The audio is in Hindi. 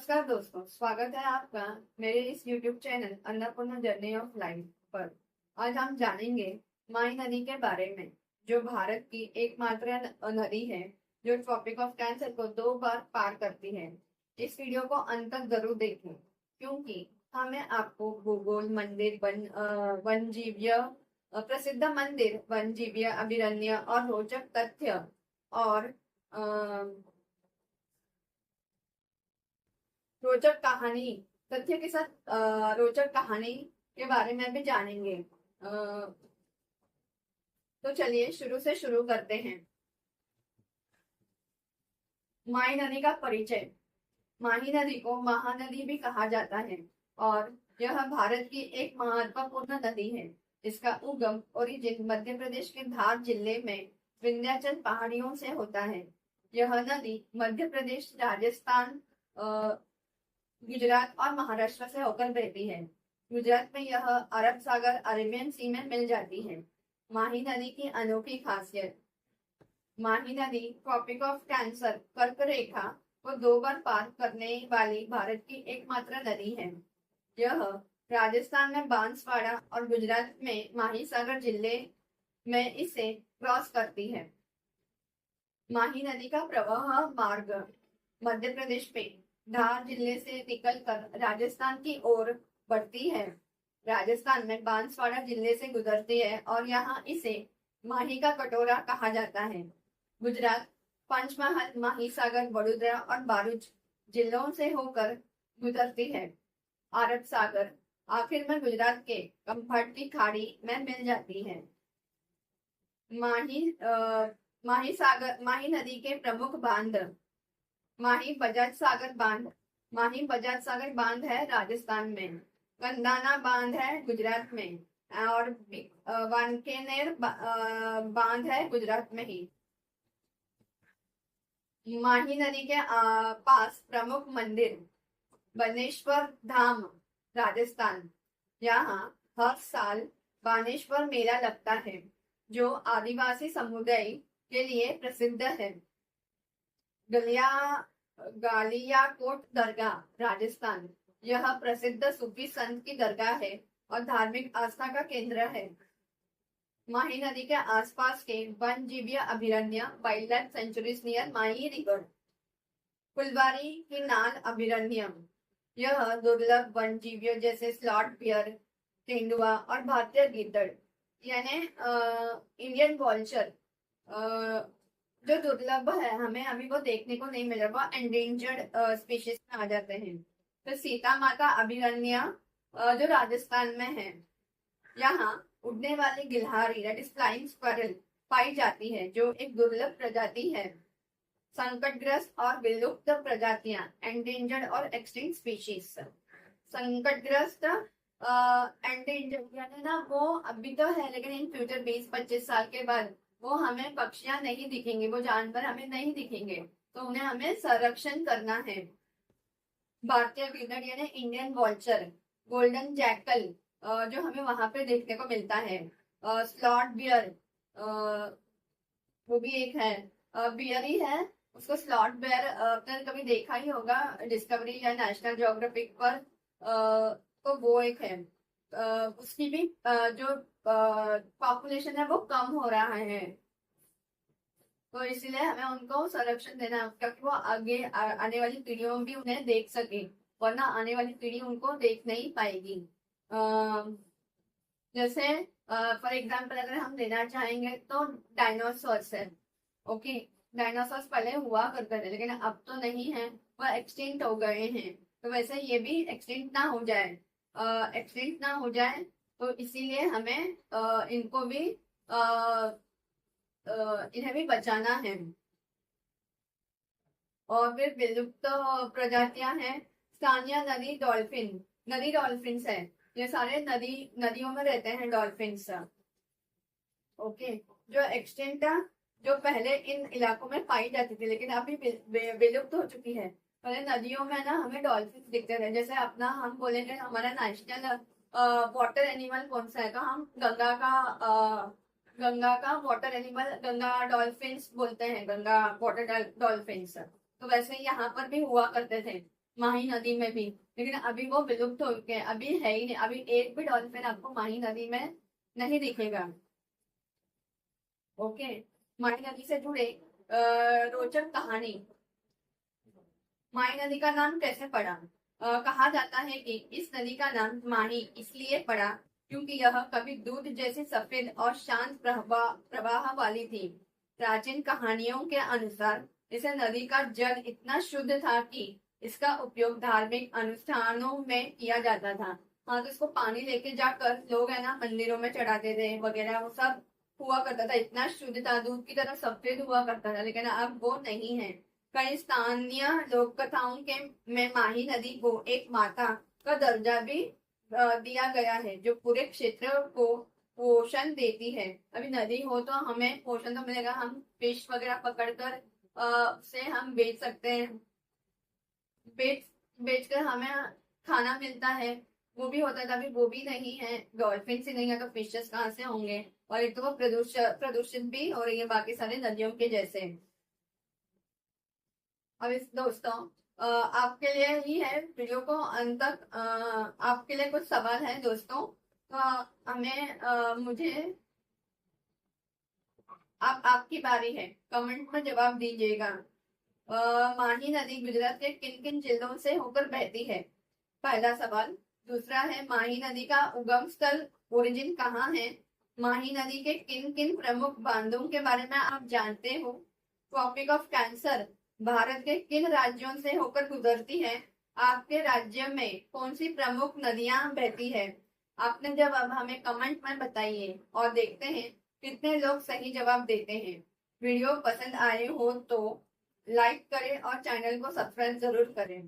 नमस्कार दोस्तों, स्वागत है आपका मेरे इस YouTube channel Annapurna journey of life पर। आज हम जानेंगे माई नदी के बारे में, जो भारत की एकमात्र नदी है जो ट्रॉपिक ऑफ कैंसर को 2 बार पार करती है। इस वीडियो को अंत तक जरूर देखें, क्योंकि हमें आपको भूगोल, मंदिर, वन जीव्य, प्रसिद्ध मंदिर, वन जीव्य अभयारण्य और रोचक तथ्य और रोचक कहानी तथ्य के साथ रोचक कहानी के बारे में भी जानेंगे। तो चलिए शुरू से शुरू करते हैं। माही नदी का परिचय। माही नदी को महानदी भी कहा जाता है और यह भारत की एक महत्वपूर्ण नदी है। इसका उगम ओरिजिन मध्य प्रदेश के धार जिले में विंध्याचल पहाड़ियों से होता है। यह नदी मध्य प्रदेश, राजस्थान, गुजरात और महाराष्ट्र से होकर बहती है। गुजरात में यह अरब सागर, अरेबियन सी में मिल जाती है। माही नदी की अनोखी खासियत। माही नदी ट्रॉपिक ऑफ कैंसर कर्क रेखा को 2 बार पार करने वाली भारत की एकमात्र नदी है। यह राजस्थान में बांसवाड़ा और गुजरात में माही सागर जिले में इसे क्रॉस करती है। माही नदी का प्रवाह मार्ग मध्य प्रदेश में धार जिले से निकलकर राजस्थान की ओर बढ़ती है। राजस्थान में बांसवाड़ा जिले से गुजरती है और यहाँ इसे माही का कटोरा कहा जाता है। गुजरात पंचमहल, माही सागर, वडोदरा और भरूच जिलों से होकर गुजरती है। अरब सागर आखिर में गुजरात के कंफर्ट की खाड़ी में मिल जाती है। माही नदी के प्रमुख बांध। माही बजाज सागर बांध। माही बजाज सागर बांध है राजस्थान में। कंदाना बांध है गुजरात में और वानकेनेर बांध है गुजरात में ही। माही नदी के पास प्रमुख मंदिर बानेश्वर धाम, राजस्थान। यहाँ हर साल बानेश्वर मेला लगता है, जो आदिवासी समुदाय के लिए प्रसिद्ध है। गालियाकोट दरगाह, राजस्थान। यह प्रसिद्ध सूफी संत की दरगाह है और धार्मिक आस्था का केंद्र है। माही नदी के आसपास के वन जीव्य अभयारण्य, वाइल्ड लाइफ सेंचुरीज नियर माही रिवर। फुलवारी की नाल अभयारण्य। यह दुर्लभ वन जीव्य जैसे स्लॉट बियर, तेंदुआ और भारतीय गीदड़ यानी इंडियन वॉल्चर जो दुर्लभ है, हमें अभी वो देखने को नहीं मिल रहा, वो एंडेंजर्ड स्पीशीज में आ जाते हैं। तो सीता माता अभयारण्य जो राजस्थान में है, यहाँ उड़ने वाली गिलहारी दैट इज फ्लाइंग स्क्विरल पाई जाती है, जो एक दुर्लभ प्रजाति है। संकटग्रस्त और विलुप्त प्रजातियां, एंडेंजर्ड और एक्सटिंक्ट स्पीशीज। संकटग्रस्त एंडेंजर्ड यानी ना वो अभी तो है, लेकिन इन फ्यूचर 20-25 साल के बाद वो हमें पक्षियां नहीं दिखेंगे, वो जानवर हमें नहीं दिखेंगे, तो उन्हें हमें संरक्षण करना है। भारतीय गीदड़ यानी इंडियन वॉल्चर। गोल्डन जैकल जो हमें वहां पे देखने को मिलता है। स्लॉट बियर वो भी एक है, बियर ही है, उसको स्लॉट बियर आपने कभी देखा ही होगा डिस्कवरी या नेशनल ज्योग्राफिक पर। तो वो एक है। उसकी भी जो पॉपुलेशन है वो कम हो रहा है, तो इसलिए हमें उनको संरक्षण देना है, क्योंकि वो आगे आने वाली पीढ़ियों भी उन्हें देख सके, वरना आने वाली पीढ़ी उनको देख नहीं पाएगी। जैसे फॉर एग्जाम्पल अगर हम लेना चाहेंगे तो डायनासोर्स है। ओके, डायनासोर्स पहले हुआ करते थे, लेकिन अब तो नहीं है, वो एक्सटिंक्ट हो गए हैं। तो वैसे ये भी एक्सटिंक्ट ना हो जाए, तो इसीलिए हमें इनको भी इन्हें भी बचाना है। और फिर विलुप्त प्रजातियां हैं। स्थानीय नदी डॉल्फिन्स है। ये सारे नदियों में रहते हैं डॉल्फिन्स। ओके, जो एक्सटिंक्ट जो पहले इन इलाकों में पाई जाती थी, लेकिन अभी विलुप्त हो चुकी है। पहले नदियों में ना हमें डॉल्फिन दिखते थे। जैसे अपना हम बोलेंगे हमारा नेशनल वाटर एनिमल कौन सा है, तो हम गंगा का वाटर एनिमल गंगा डॉल्फिन्स बोलते हैं, गंगा वाटर डॉल्फिन्स। तो वैसे यहाँ पर भी हुआ करते थे, माही नदी में भी, लेकिन अभी वो विलुप्त हो गए, अभी है ही नहीं, अभी एक भी डॉल्फिन आपको माही नदी में नहीं दिखेगा। ओके, माही नदी से जुड़े रोचक कहानी। माही नदी का नाम कैसे पड़ा? कहा जाता है कि इस नदी का नाम माही इसलिए पड़ा क्योंकि यह कभी दूध जैसे सफेद और शांत प्रवाह वाली थी। प्राचीन कहानियों के अनुसार इस नदी का जल इतना शुद्ध था कि इसका उपयोग धार्मिक अनुष्ठानों में किया जाता था। हाँ, तो इसको पानी लेके जाकर लोग है ना मंदिरों में चढ़ाते थे वगैरह, वो सब हुआ करता था, इतना शुद्ध था, दूध की तरह सफेद हुआ करता था, लेकिन अब वो नहीं है। कई स्थानीय लोक कथाओं के में माही नदी को एक माता का दर्जा भी दिया गया है, जो पूरे क्षेत्र को पोषण देती है। अभी नदी हो तो हमें पोषण तो मिलेगा, हम फिश वगैरह पकड़कर से हम बेच सकते हैं, बेच बेचकर हमें खाना मिलता है, वो भी होता है। अभी वो भी नहीं है, डॉल्फिन से नहीं है तो फिशेस कहाँ से होंगे? और एक तो वो प्रदूषित भी हो रही है बाकी सारे नदियों के जैसे। अब इस दोस्तों, आपके लिए ही है, वीडियो को अंत तक आपके लिए कुछ सवाल है दोस्तों, तो हमें मुझे आपकी बारी है, कमेंट में जवाब दीजिएगा। माही नदी गुजरात के किन किन जिलों से होकर बहती है? पहला सवाल। दूसरा है, माही नदी का उगम स्थल ओरिजिन कहाँ है? माही नदी के किन किन प्रमुख बांधों के बारे में आप जानते हो? टॉपिक ऑफ कैंसर, भारत के किन राज्यों से होकर गुजरती है? आपके राज्य में कौन सी प्रमुख नदियां बहती है? आपने जवाब हमें कमेंट में बताइए और देखते हैं कितने लोग सही जवाब देते हैं। वीडियो पसंद आए हो तो लाइक करें और चैनल को सब्सक्राइब जरूर करें।